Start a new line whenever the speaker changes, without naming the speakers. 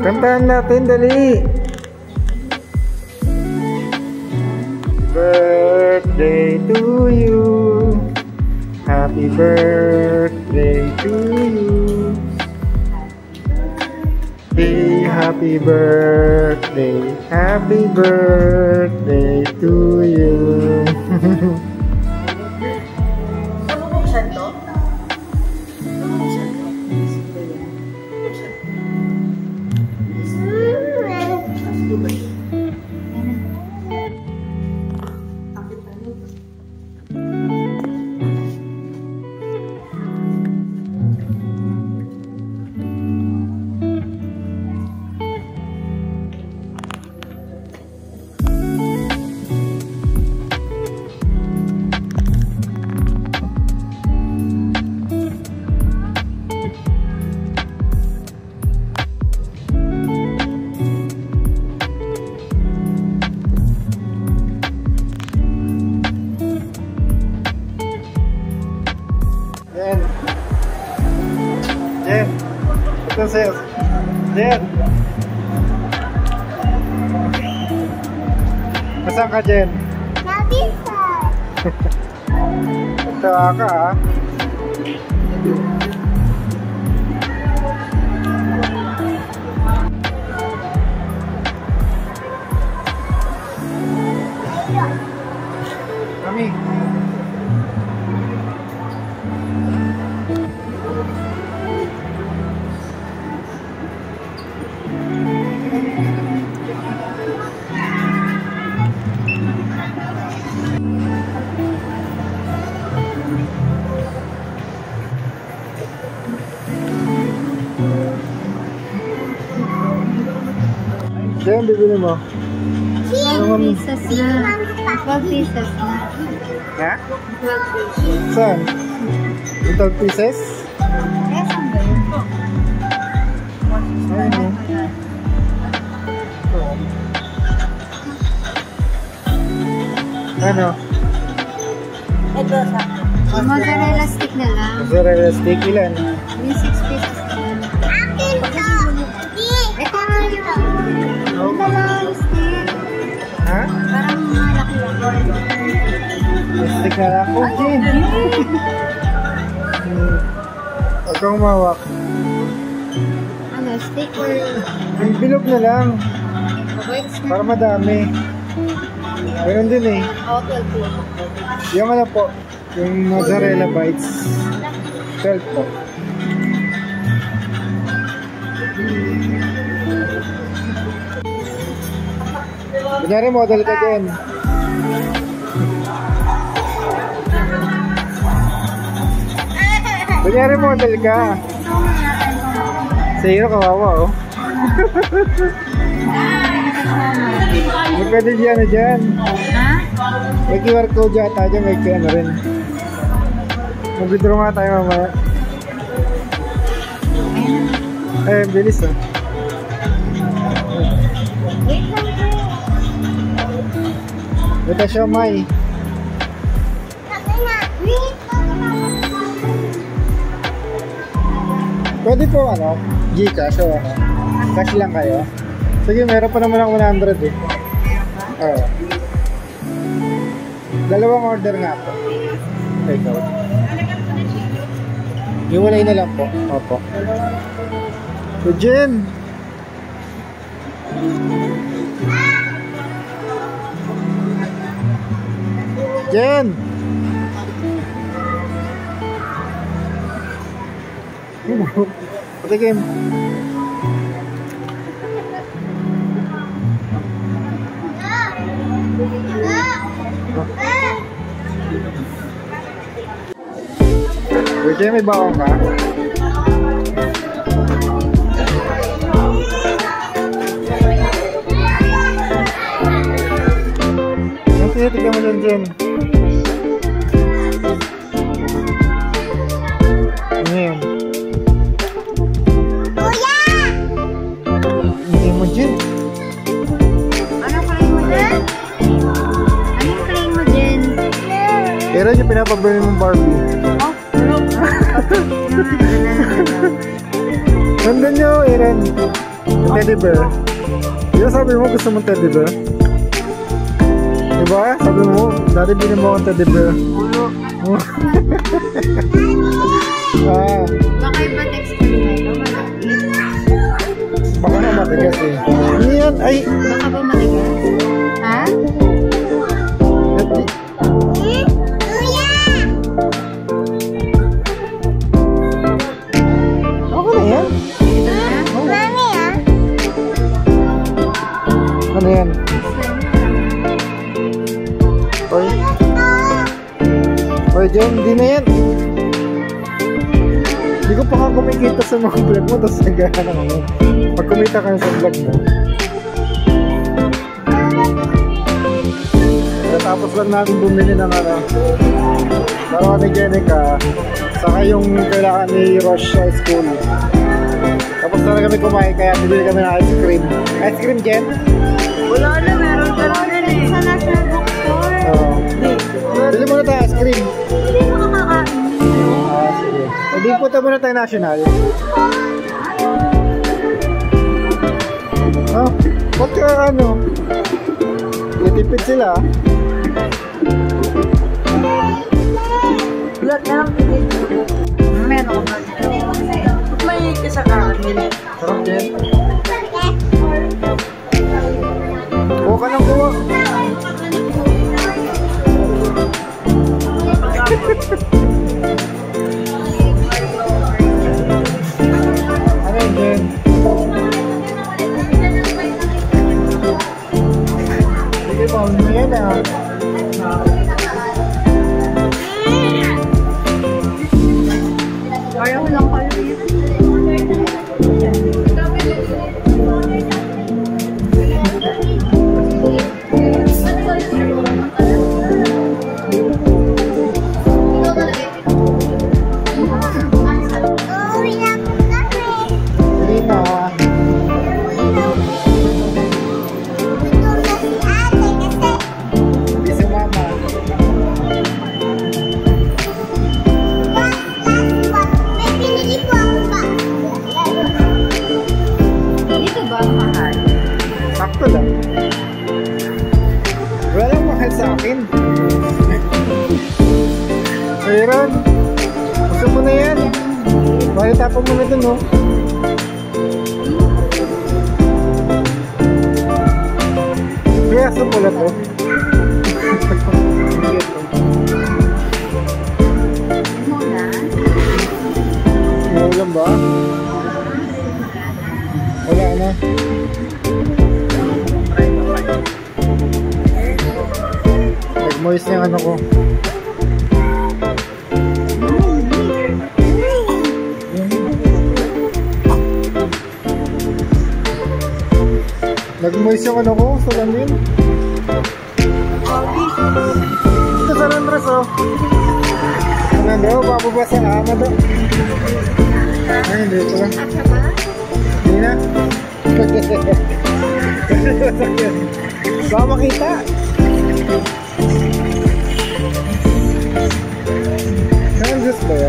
Kantahan natin, dali. Birthday to you. Happy birthday to you. Happy birthday. Happy birthday to you. Jen, ito sa'yo. Jen, masaan ka, Jen?
Nabisa.
Tawa ka, ha? Mami. Jen, bibili mo?
12 pieces na. 12 pieces na.
Ha?
12 pieces.
Saan? 12 pieces?
Eh, saan ba yun?
Ayun, ano?
Ito sa mozzarella stick na lang.
Mozzarella stick, ilan?
Yung 6 pieces na lang. Akin to! Ito na yun. Ito lang stick.
Ha?
Parang malaki lang.
Stick na lang. Oh, Jen! Huwag kang umawak.
Ano, stick or...
Yung bilog na lang.
Bites na?
Para madami. Meron din eh.
Oo, 12 pieces.
Yung ano po, yung mozzarella bites. 12 po. Kunyari model ka din. Kunyari model ka. Sa iyo, kawawa oh. May pwede dyan na dyan.
Ha?
May QR code yata dyan, may ano rin. Mag-withdraw nga tayo mamaya. Eh, bilis ah.
Wait lang po.
Ito siya, May.
Sabi na. Wait.
Pwede po ano, Gcash o ano. Cash lang kayo. Sige, meron pa naman ako 100 eh. Oo. Dalawang order nga po. Take out. Iwalay na lang po. Opo. So, Jen! Jen! Patikim. Jen, may bawang ka? Sige, tignan mo dyan, Jen. Ngayon.
Kuya!
Hindi mo, Jen. Ilan yung pinapabili mong Barbie? Nandun nyo, Eren. Yung teddy bear. Di ba sabi mo gusto mong teddy bear? Diba? Sabi mo, dati bilhin mo akong teddy bear. Ah,
Baka iba text ko nito, malapit.
baka na matigas eh. Ano yan? Ay!
Baka ba matigas? Ha?
Okay na yan.
Ito na? Mami ah.
Ano yan? Oy. Oy, Jen, hindi na yan. Hindi ko pa nga kumikita sa mga vlog mo, tapos nagana ka ano. Pag kumita ka sa vlog mo. Tapos lang natin bumili ng ano. Laro ni Jenica. Saka yung kailangan ni Rosh sa school. Tapos na kami kumain, kaya bibili kami ng ice cream. Ice cream, Jen?
Wala na, meron ka na rin eh. Sa National Bookstore.
Oo. Bili muna tayo ice cream.
Hindi mo makakain.
Ah, sige. Hindi punta muna tayo national. Ah, ba't ka ano? Itipid sila.
Lahat na lang pinit. Meron ka ba? May isa ka.
Sarap din. Kuha ka ng kuha. Ano yun din? Sige pa, ano yan ah.
Ayaw lang kayo yun.
Hindi na. Hindi si mama.
Dito ba ang mahal?
Sakto lang. Walang mahal sa akin. Aaron, gusto mo na yan. Bakit tapon mo na dun, no? Kaya sa pula to.
Muna?
Maulan ba? Wala na. Nag-moist yung ano ko. Nag-moist yung ano ko sa lamin. Ito sa Andres, oh. Ano daw? Bababasa na ama daw. Ay, hindi ito lang. Hindi na. Baka makita. Saan ang Diyos ba?